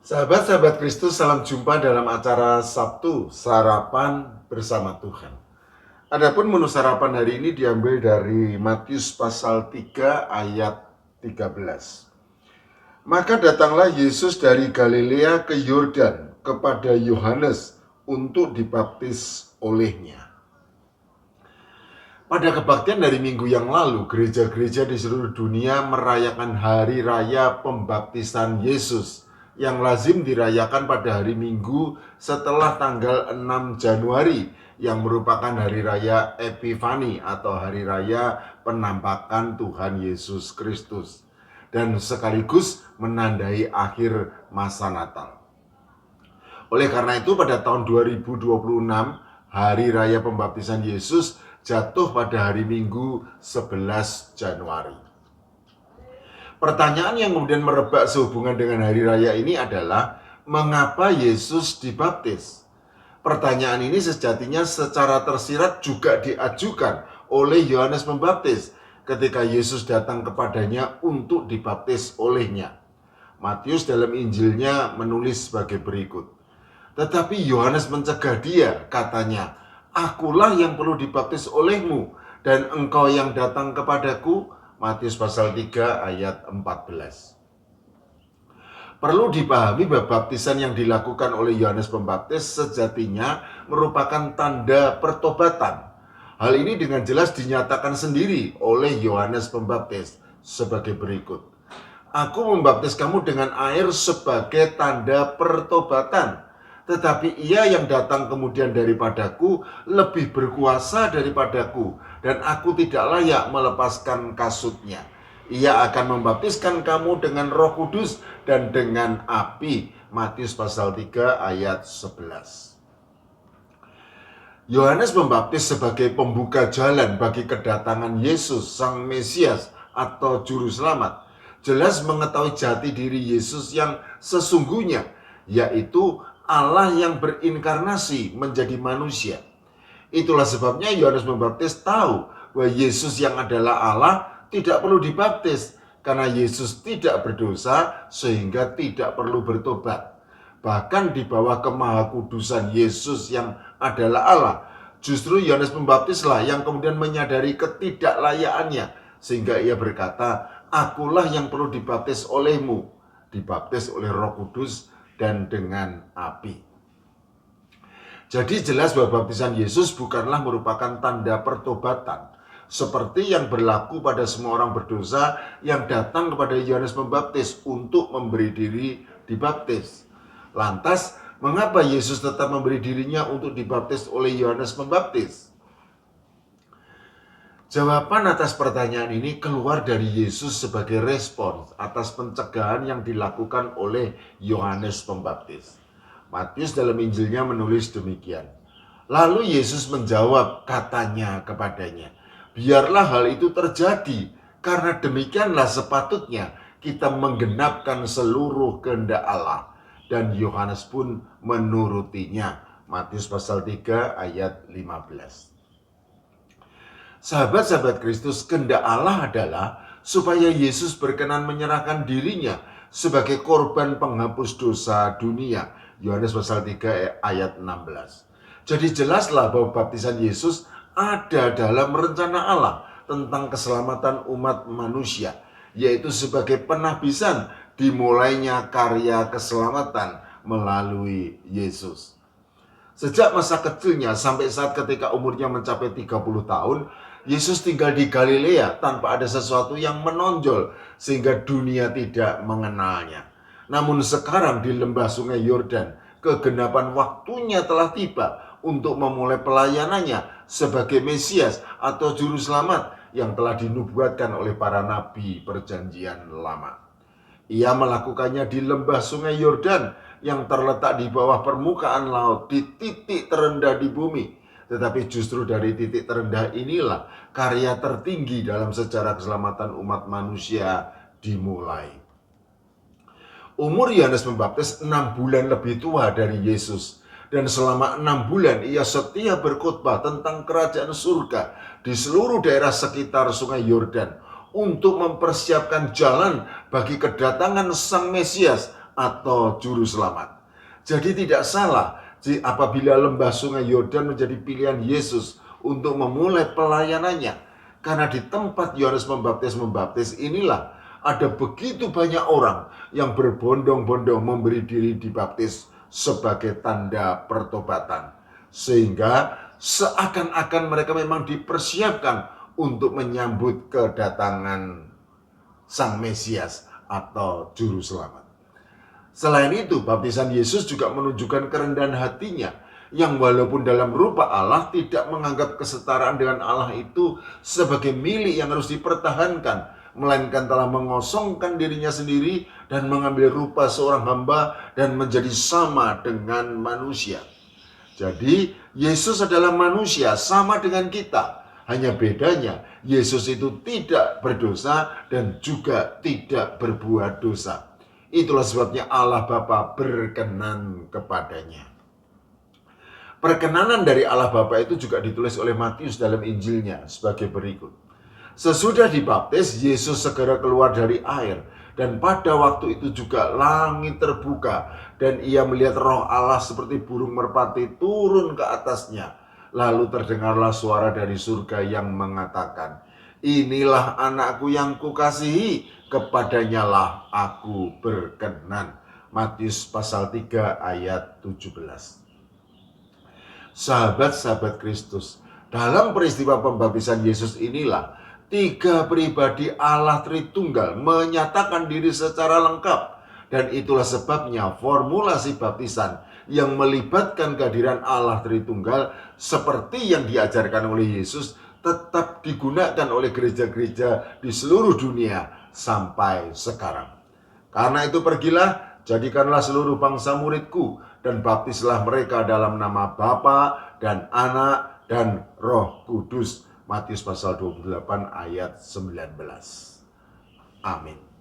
Sahabat-sahabat Kristus, salam jumpa dalam acara Sabtu Sarapan Bersama Tuhan. Adapun menu sarapan hari ini diambil dari Matius pasal 3 ayat 13. Maka datanglah Yesus dari Galilea ke Yordan kepada Yohanes untuk dibaptis olehnya. Pada kebaktian dari minggu yang lalu, gereja-gereja di seluruh dunia merayakan hari raya pembaptisan Yesus yang lazim dirayakan pada hari Minggu setelah tanggal 6 Januari yang merupakan hari raya Epifani atau hari raya penampakan Tuhan Yesus Kristus dan sekaligus menandai akhir masa Natal. Oleh karena itu pada tahun 2026 hari raya pembaptisan Yesus jatuh pada hari Minggu 11 Januari. Pertanyaan yang kemudian merebak sehubungan dengan hari raya ini adalah mengapa Yesus dibaptis? Pertanyaan ini sejatinya secara tersirat juga diajukan oleh Yohanes Pembaptis ketika Yesus datang kepadanya untuk dibaptis olehnya. Matius dalam Injilnya menulis sebagai berikut. Tetapi Yohanes mencegah dia, katanya, "Akulah yang perlu dibaptis olehmu, dan engkau yang datang kepadaku." Matius pasal 3 ayat 14. Perlu dipahami bahwa baptisan yang dilakukan oleh Yohanes Pembaptis sejatinya merupakan tanda pertobatan. Hal ini dengan jelas dinyatakan sendiri oleh Yohanes Pembaptis sebagai berikut. "Aku membaptis kamu dengan air sebagai tanda pertobatan. Tetapi ia yang datang kemudian daripadaku lebih berkuasa daripadaku, dan aku tidak layak melepaskan kasutnya. Ia akan membaptiskan kamu dengan Roh Kudus dan dengan api." Matius pasal 3 ayat 11. Yohanes Pembaptis sebagai pembuka jalan bagi kedatangan Yesus Sang Mesias atau Juru Selamat jelas mengetahui jati diri Yesus yang sesungguhnya, yaitu Allah yang berinkarnasi menjadi manusia. Itulah sebabnya Yohanes Pembaptis tahu bahwa Yesus yang adalah Allah tidak perlu dibaptis karena Yesus tidak berdosa sehingga tidak perlu bertobat. Bahkan di bawah kemahakudusan Yesus yang adalah Allah, justru Yohanes Pembaptislah yang kemudian menyadari ketidaklayakannya sehingga ia berkata, "Akulah yang perlu dibaptis olehmu," dibaptis oleh Roh Kudus dan dengan api. Jadi jelas bahwa baptisan Yesus bukanlah merupakan tanda pertobatan seperti yang berlaku pada semua orang berdosa yang datang kepada Yohanes Pembaptis untuk memberi diri dibaptis. Lantas, mengapa Yesus tetap memberi dirinya untuk dibaptis oleh Yohanes Pembaptis? Jawaban atas pertanyaan ini keluar dari Yesus sebagai respons atas pencegahan yang dilakukan oleh Yohanes Pembaptis. Matius dalam Injilnya menulis demikian. Lalu Yesus menjawab, katanya kepadanya, "Biarlah hal itu terjadi, karena demikianlah sepatutnya kita menggenapkan seluruh kehendak Allah." Dan Yohanes pun menurutinya. Matius pasal 3 ayat 15. Sahabat-sahabat Kristus, kehendak Allah adalah supaya Yesus berkenan menyerahkan dirinya sebagai korban penghapus dosa dunia. Yohanes pasal 3 ayat 16. Jadi jelaslah bahwa baptisan Yesus ada dalam rencana Allah tentang keselamatan umat manusia, yaitu sebagai penabisan dimulainya karya keselamatan melalui Yesus. Sejak masa kecilnya sampai saat ketika umurnya mencapai 30 tahun, Yesus tinggal di Galilea tanpa ada sesuatu yang menonjol sehingga dunia tidak mengenalnya. Namun sekarang di lembah Sungai Yordan, kegenapan waktunya telah tiba untuk memulai pelayanannya sebagai Mesias atau Juru Selamat yang telah dinubuatkan oleh para nabi Perjanjian Lama. Ia melakukannya di lembah Sungai Yordan yang terletak di bawah permukaan laut di titik terendah di bumi. Tetapi justru dari titik terendah inilah karya tertinggi dalam sejarah keselamatan umat manusia dimulai. Umur Yohanes Pembaptis 6 bulan lebih tua dari Yesus. Dan selama 6 bulan ia setia berkhotbah tentang kerajaan surga di seluruh daerah sekitar Sungai Yordan untuk mempersiapkan jalan bagi kedatangan Sang Mesias atau juru selamat. Jadi tidak salah apabila lembah sungai Yordan menjadi pilihan Yesus untuk memulai pelayanannya. Karena di tempat Yohanes membaptis inilah ada begitu banyak orang yang berbondong-bondong memberi diri dibaptis sebagai tanda pertobatan. Sehingga seakan-akan mereka memang dipersiapkan untuk menyambut kedatangan Sang Mesias atau Juru Selamat. Selain itu, baptisan Yesus juga menunjukkan kerendahan hatinya yang walaupun dalam rupa Allah tidak menganggap kesetaraan dengan Allah itu sebagai milik yang harus dipertahankan, melainkan telah mengosongkan dirinya sendiri dan mengambil rupa seorang hamba dan menjadi sama dengan manusia. Jadi, Yesus adalah manusia sama dengan kita. Hanya bedanya, Yesus itu tidak berdosa dan juga tidak berbuat dosa. Itulah sebabnya Allah Bapa berkenan kepadanya. Perkenanan dari Allah Bapa itu juga ditulis oleh Matius dalam Injilnya sebagai berikut. Sesudah dibaptis, Yesus segera keluar dari air. Dan pada waktu itu juga langit terbuka. Dan ia melihat roh Allah seperti burung merpati turun ke atasnya. Lalu terdengarlah suara dari surga yang mengatakan, "Inilah anakku yang kukasihi, kepadanya lah aku berkenan." Matius pasal 3 ayat 17. Sahabat-sahabat Kristus, dalam peristiwa pembaptisan Yesus inilah tiga pribadi Allah Tritunggal menyatakan diri secara lengkap. Dan itulah sebabnya formulasi baptisan yang melibatkan kehadiran Allah Tritunggal seperti yang diajarkan oleh Yesus tetap digunakan oleh gereja-gereja di seluruh dunia sampai sekarang. Karena itu pergilah, jadikanlah seluruh bangsa muridku, dan baptislah mereka dalam nama Bapa dan Anak dan Roh Kudus. Matius pasal 28 ayat 19. Amin.